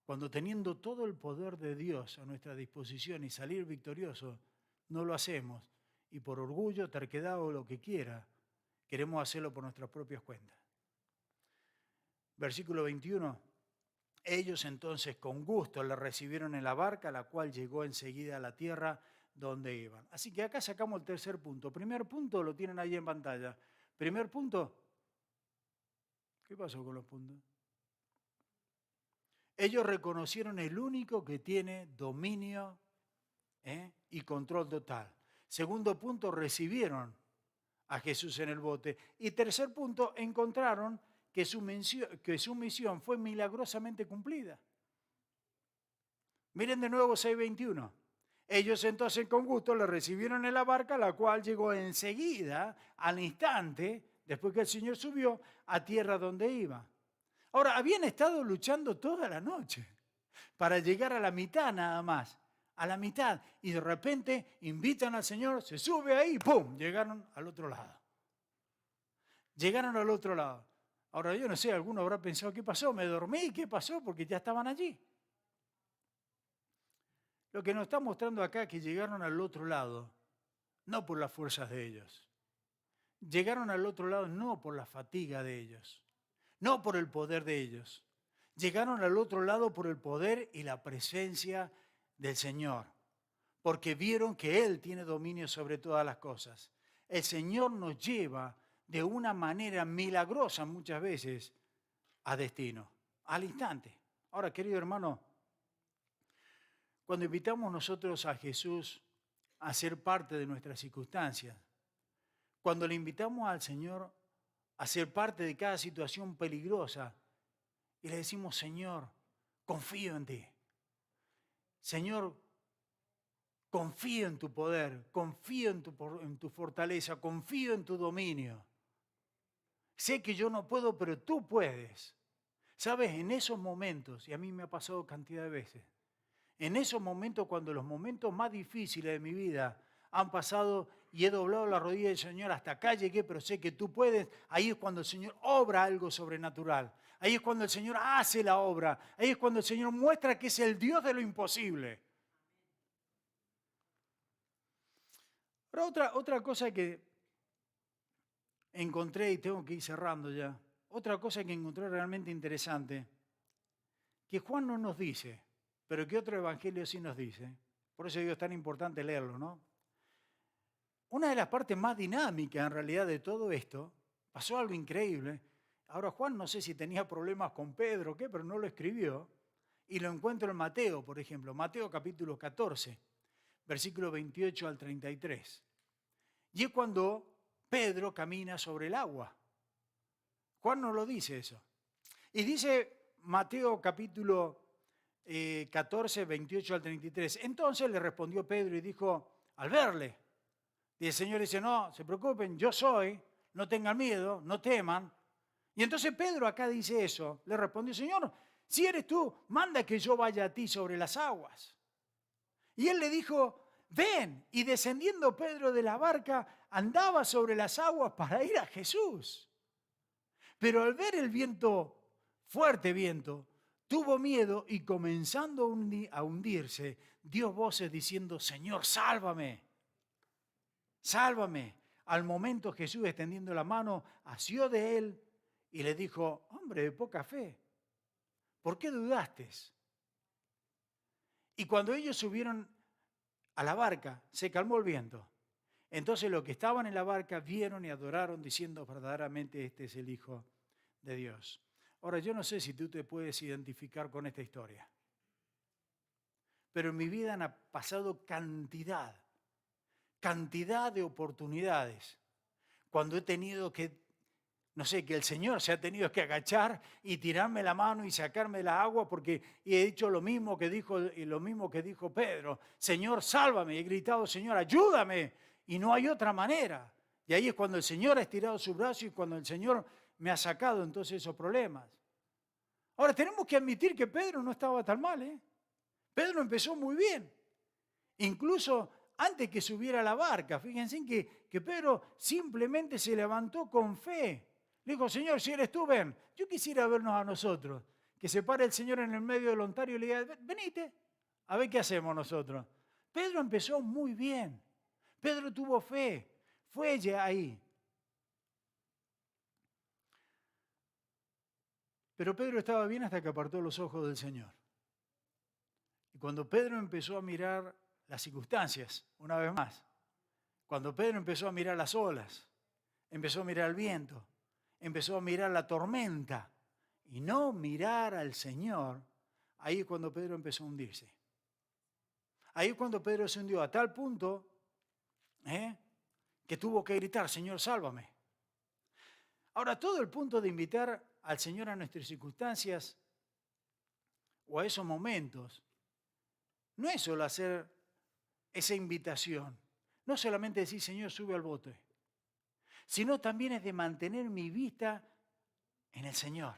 cuando teniendo todo el poder de Dios a nuestra disposición y salir victorioso, no lo hacemos y por orgullo, terquedad o lo que quiera, queremos hacerlo por nuestras propias cuentas. Versículo 21. Ellos entonces con gusto le recibieron en la barca, la cual llegó enseguida a la tierra donde iban. Así que acá sacamos el tercer punto. Primer punto lo tienen ahí en pantalla. Primer punto. ¿Qué pasó con los puntos? Ellos reconocieron el único que tiene dominio y control total. Segundo punto, recibieron a Jesús en el bote. Y tercer punto, encontraron que su misión fue milagrosamente cumplida. Miren de nuevo 6:21. Ellos entonces con gusto le recibieron en la barca, la cual llegó enseguida, al instante, después que el Señor subió, a tierra donde iba. Ahora, habían estado luchando toda la noche para llegar a la mitad nada más, a la mitad, y de repente invitan al Señor, se sube ahí, ¡pum!, llegaron al otro lado. Llegaron al otro lado. Ahora, yo no sé, alguno habrá pensado, ¿qué pasó? ¿Me dormí? ¿Qué pasó? Porque ya estaban allí. Lo que nos está mostrando acá es que llegaron al otro lado, no por las fuerzas de ellos. Llegaron al otro lado no por la fatiga de ellos, no por el poder de ellos. Llegaron al otro lado por el poder y la presencia del Señor, porque vieron que Él tiene dominio sobre todas las cosas. El Señor nos lleva de una manera milagrosa muchas veces a destino, al instante. Ahora, querido hermano, cuando invitamos nosotros a Jesús a ser parte de nuestras circunstancias, cuando le invitamos al Señor a ser parte de cada situación peligrosa y le decimos, Señor, confío en ti. Señor, confío en tu poder, confío en tu fortaleza, confío en tu dominio. Sé que yo no puedo, pero tú puedes. ¿Sabes? En esos momentos, y a mí me ha pasado cantidad de veces, en esos momentos cuando los momentos más difíciles de mi vida han pasado y he doblado la rodilla del Señor, hasta acá llegué, pero sé que tú puedes. Ahí es cuando el Señor obra algo sobrenatural. Ahí es cuando el Señor hace la obra. Ahí es cuando el Señor muestra que es el Dios de lo imposible. Pero otra cosa que encontré, y tengo que ir cerrando ya, otra cosa que encontré realmente interesante, que Juan no nos dice, pero que otro evangelio sí nos dice. Por eso digo, es tan importante leerlo, ¿no? Una de las partes más dinámicas en realidad de todo esto, pasó algo increíble. Ahora Juan no sé si tenía problemas con Pedro o qué, pero no lo escribió. Y lo encuentro en Mateo, por ejemplo, Mateo capítulo 14, versículo 28 al 33. Y es cuando Pedro camina sobre el agua. Juan no lo dice eso. Y dice Mateo capítulo 14, 28 al 33. Entonces le respondió Pedro y dijo, al verle, y el Señor dice, no, se preocupen, yo soy, no tengan miedo, no teman. Y entonces Pedro acá dice eso, le respondió, Señor, si eres tú, manda que yo vaya a ti sobre las aguas. Y él le dijo, ven. Y descendiendo Pedro de la barca, andaba sobre las aguas para ir a Jesús. Pero al ver el viento, fuerte viento, tuvo miedo y comenzando a hundirse, dio voces diciendo, Señor, sálvame, sálvame. Al momento Jesús, extendiendo la mano, asió de él y le dijo, hombre de poca fe, ¿por qué dudaste? Y cuando ellos subieron a la barca, se calmó el viento. Entonces los que estaban en la barca vieron y adoraron diciendo, verdaderamente este es el Hijo de Dios. Ahora, yo no sé si tú te puedes identificar con esta historia, pero en mi vida han pasado cantidad de oportunidades cuando he tenido que, no sé, que el Señor se ha tenido que agachar y tirarme la mano y sacarme la agua porque he dicho lo mismo que dijo Pedro, Señor, sálvame, he gritado, Señor, ayúdame, y no hay otra manera. Y ahí es cuando el Señor ha estirado su brazo y cuando el Señor me ha sacado entonces esos problemas. Ahora, tenemos que admitir que Pedro no estaba tan mal, ¿eh? Pedro empezó muy bien. Incluso antes que subiera a la barca, fíjense que Pedro simplemente se levantó con fe. Le dijo, Señor, si eres tú, ven. Yo quisiera vernos a nosotros. Que se pare el Señor en el medio del Ontario y le diga, venite, a ver qué hacemos nosotros. Pedro empezó muy bien. Pedro tuvo fe. Fue ya ahí. Pero Pedro estaba bien hasta que apartó los ojos del Señor. Y cuando Pedro empezó a mirar las circunstancias, una vez más, cuando Pedro empezó a mirar las olas, empezó a mirar el viento, empezó a mirar la tormenta y no mirar al Señor, ahí es cuando Pedro empezó a hundirse. Ahí es cuando Pedro se hundió a tal punto que tuvo que gritar, Señor, sálvame. Ahora, todo el punto de invitar al Señor a nuestras circunstancias o a esos momentos no es solo hacer esa invitación, no solamente decir, Señor, sube al bote, sino también es de mantener mi vista en el Señor,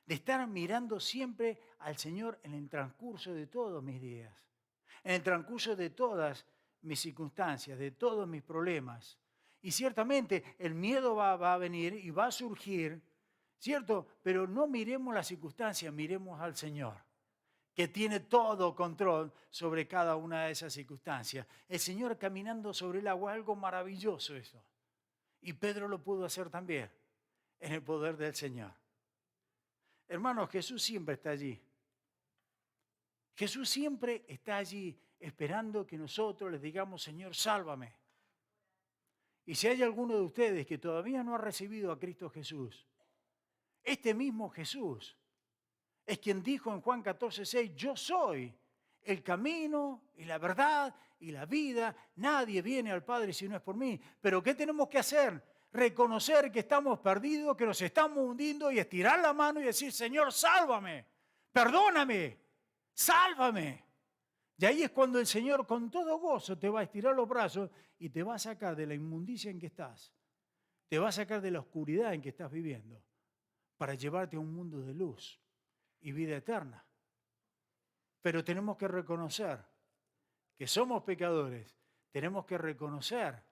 de estar mirando siempre al Señor en el transcurso de todos mis días, en el transcurso de todas mis circunstancias, de todos mis problemas. Y ciertamente el miedo va a venir y va a surgir, ¿cierto? Pero no miremos las circunstancias, miremos al Señor, que tiene todo control sobre cada una de esas circunstancias. El Señor caminando sobre el agua, algo maravilloso eso. Y Pedro lo pudo hacer también, en el poder del Señor. Hermanos, Jesús siempre está allí. Jesús siempre está allí esperando que nosotros les digamos, Señor, sálvame. Y si hay alguno de ustedes que todavía no ha recibido a Cristo Jesús, este mismo Jesús es quien dijo en Juan 14:6, yo soy el camino y la verdad y la vida. Nadie viene al Padre si no es por mí. Pero ¿qué tenemos que hacer? Reconocer que estamos perdidos, que nos estamos hundiendo y estirar la mano y decir, Señor, sálvame, perdóname, sálvame. Y ahí es cuando el Señor con todo gozo te va a estirar los brazos y te va a sacar de la inmundicia en que estás. Te va a sacar de la oscuridad en que estás viviendo para llevarte a un mundo de luz y vida eterna. Pero tenemos que reconocer que somos pecadores. Tenemos que reconocer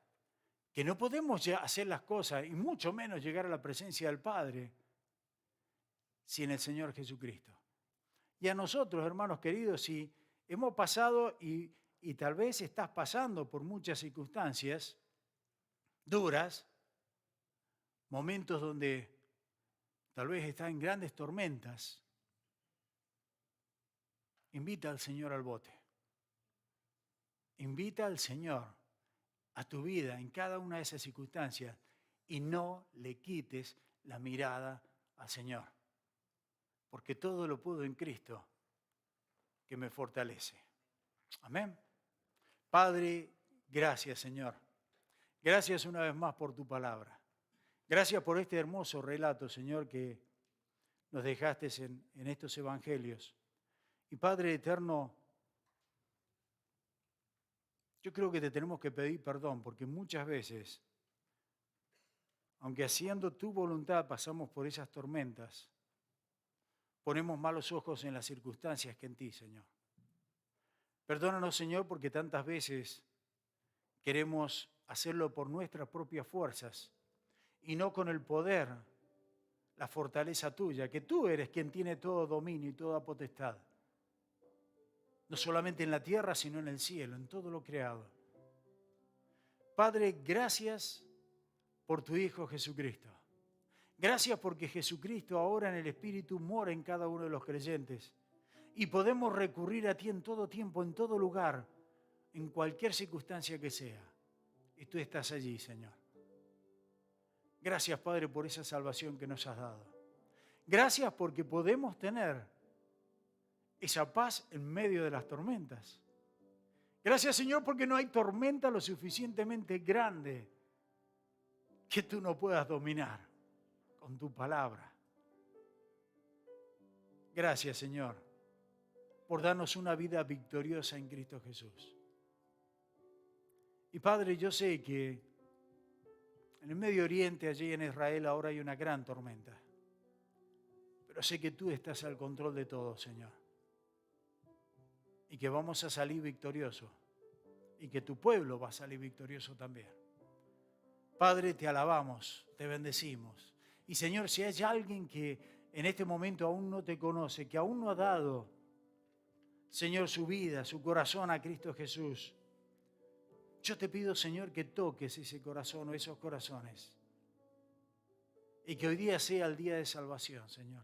que no podemos ya hacer las cosas y mucho menos llegar a la presencia del Padre sin el Señor Jesucristo. Y a nosotros, hermanos queridos, si hemos pasado y tal vez estás pasando por muchas circunstancias duras, momentos donde tal vez estás en grandes tormentas, invita al Señor al bote. Invita al Señor a tu vida en cada una de esas circunstancias y no le quites la mirada al Señor, porque todo lo puedo en Cristo que me fortalece. Amén. Padre, gracias, Señor. Gracias una vez más por tu palabra. Gracias por este hermoso relato, Señor, que nos dejaste en estos evangelios. Y Padre eterno, yo creo que te tenemos que pedir perdón, porque muchas veces, aunque haciendo tu voluntad pasamos por esas tormentas, ponemos malos ojos en las circunstancias que en ti, Señor. Perdónanos, Señor, porque tantas veces queremos hacerlo por nuestras propias fuerzas y no con el poder, la fortaleza tuya, que tú eres quien tiene todo dominio y toda potestad. No solamente en la tierra, sino en el cielo, en todo lo creado. Padre, gracias por tu Hijo Jesucristo. Gracias porque Jesucristo ahora en el Espíritu mora en cada uno de los creyentes y podemos recurrir a ti en todo tiempo, en todo lugar, en cualquier circunstancia que sea. Y tú estás allí, Señor. Gracias, Padre, por esa salvación que nos has dado. Gracias porque podemos tener esa paz en medio de las tormentas. Gracias, Señor, porque no hay tormenta lo suficientemente grande que tú no puedas dominar con tu palabra. Gracias, Señor, por darnos una vida victoriosa en Cristo Jesús. Y Padre, yo sé que en el Medio Oriente, allí en Israel, ahora hay una gran tormenta. Pero sé que tú estás al control de todo, Señor. Y que vamos a salir victoriosos. Y que tu pueblo va a salir victorioso también. Padre, te alabamos, te bendecimos. Y Señor, si hay alguien que en este momento aún no te conoce, que aún no ha dado, Señor, su vida, su corazón a Cristo Jesús, yo te pido, Señor, que toques ese corazón o esos corazones. Y que hoy día sea el día de salvación, Señor.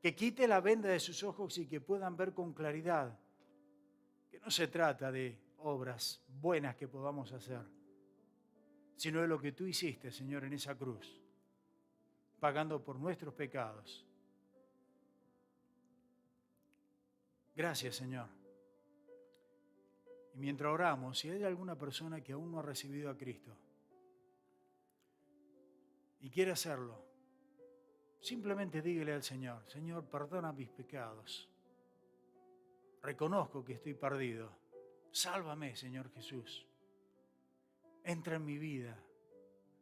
Que quite la venda de sus ojos y que puedan ver con claridad que no se trata de obras buenas que podamos hacer, sino de lo que tú hiciste, Señor, en esa cruz, pagando por nuestros pecados. Gracias, Señor. Y mientras oramos, si hay alguna persona que aún no ha recibido a Cristo y quiere hacerlo, simplemente dígale al Señor: Señor, perdona mis pecados. Reconozco que estoy perdido. Sálvame, Señor Jesús. Entra en mi vida.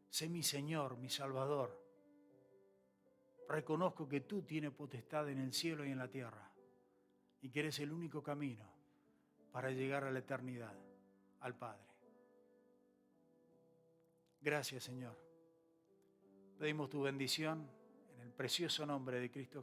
Sé mi Señor, mi Salvador. Reconozco que tú tienes potestad en el cielo y en la tierra y que eres el único camino para llegar a la eternidad, al Padre. Gracias, Señor. Pedimos tu bendición en el precioso nombre de Cristo